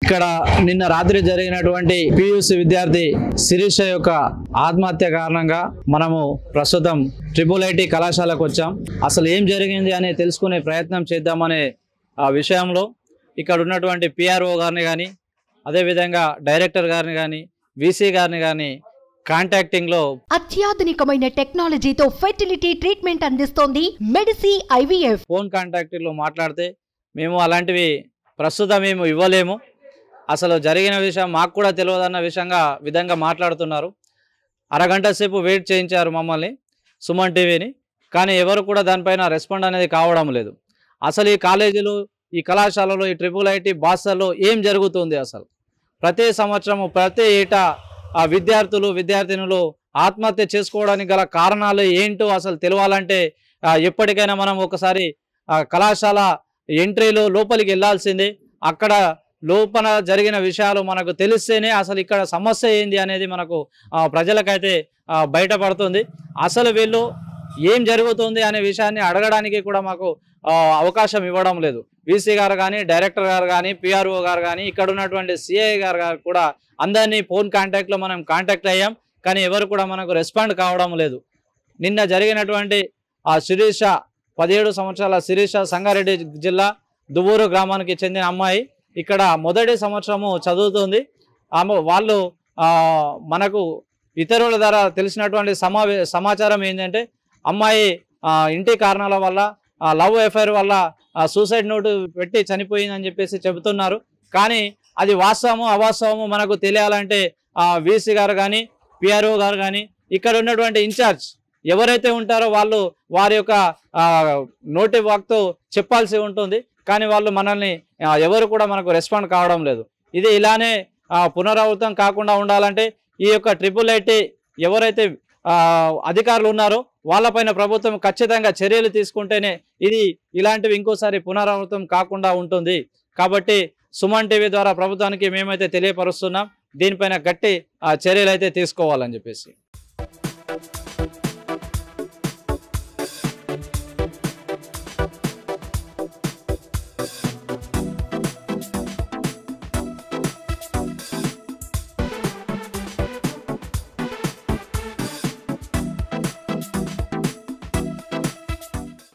ఇక్కడ నిన్న రాత్రి జరిగినటువంటి పియూసీ విద్యార్థి శిరీష యొక్క ఆత్మహత్య కారణంగా మనము ప్రస్తుతం IIIT కళాశాలకు వచ్చాం. అసలు ఏం జరిగింది అని తెలుసుకునే ప్రయత్నం చేద్దామనే విషయంలో ఇక్కడ ఉన్నటువంటి PRO గారిని కానీ అదేవిధంగా డైరెక్టర్ గారిని కానీ VC గారిని కానీ కాంటాక్టింగ్ లో అత్యాధునికమైన టెక్నాలజీతో ఫెర్టిలిటీ ట్రీట్మెంట్ అందిస్తోంది మెడిసి IVF. ఫోన్ కాంటాక్టింగ్ లో మాట్లాడితే మేము అలాంటివి ప్రస్తుతం మేము ఇవ్వలేము, అసలు జరిగిన విషయం మాకు కూడా తెలియదన్న విధంగా మాట్లాడుతున్నారు. అరగంట సేపు వెయిట్ చేయించారు మమ్మల్ని సుమన్ టీవీని, కానీ ఎవరు కూడా దానిపైన రెస్పాండ్ అనేది కావడం లేదు. అసలు ఈ కాలేజీలో ఈ కళాశాలలో ఈ IIIT బాసల్లో ఏం జరుగుతుంది? అసలు ప్రతి సంవత్సరము ప్రతి ఏటా ఆ విద్యార్థినులు ఆత్మహత్య చేసుకోవడానికి గల కారణాలు ఏంటో అసలు తెలియాలంటే ఎప్పటికైనా మనం ఒకసారి కళాశాల ఎంట్రీలో లోపలికి వెళ్ళాల్సిందే. అక్కడ లోపల జరిగిన విషయాలు మనకు తెలిస్తేనే అసలు ఇక్కడ సమస్య ఏంది అనేది మనకు ప్రజలకైతే బయటపడుతుంది. అసలు వీళ్ళు ఏం జరుగుతుంది అనే విషయాన్ని అడగడానికి కూడా మాకు అవకాశం ఇవ్వడం లేదు. VC గారు కానీ డైరెక్టర్ గారు కానీ PRO గారు కానీ ఇక్కడ ఉన్నటువంటి CI గారు కూడా అందరినీ ఫోన్ కాంటాక్ట్లో మనం కాంటాక్ట్ అయ్యాం, కానీ ఎవరు కూడా మనకు రెస్పాండ్ కావడం లేదు. నిన్న జరిగినటువంటి ఆ శిరీష 17 సంవత్సరాల శిరీష సంగారెడ్డి జిల్లా దువ్వూరు గ్రామానికి చెందిన అమ్మాయి ఇక్కడ మొదటి సంవత్సరము చదువుతుంది. వాళ్ళు మనకు ఇతరుల ద్వారా తెలిసినటువంటి సమాచారం ఏంటంటే అమ్మాయి ఇంటి కారణాల వల్ల లవ్ అఫైర్ వల్ల సూసైడ్ నోటు పెట్టి చనిపోయిందని చెప్పేసి చెబుతున్నారు. కానీ అది వాస్తవము అవాస్తవము మనకు తెలియాలంటే VC గారు కానీ PRO గారు కానీ ఇక్కడ ఉన్నటువంటి ఇన్ఛార్జ్ ఎవరైతే ఉంటారో వాళ్ళు వారి యొక్క నోటి వాక్తో చెప్పాల్సి ఉంటుంది. కానీ వాళ్ళు మనల్ని ఎవరు కూడా మనకు రెస్పాండ్ కావడం లేదు. ఇది ఇలానే పునరావృతం కాకుండా ఉండాలంటే ఈ యొక్క IIIT ఎవరైతే అధికారులు ఉన్నారో వాళ్ళపైన ప్రభుత్వం ఖచ్చితంగా చర్యలు తీసుకుంటేనే ఇది ఇలాంటివి ఇంకోసారి పునరావృతం కాకుండా ఉంటుంది. కాబట్టి సుమన్ టీవీ ద్వారా ప్రభుత్వానికి మేమైతే తెలియపరుస్తున్నాం, దీనిపైన గట్టి చర్యలు అయితే తీసుకోవాలని చెప్పేసి.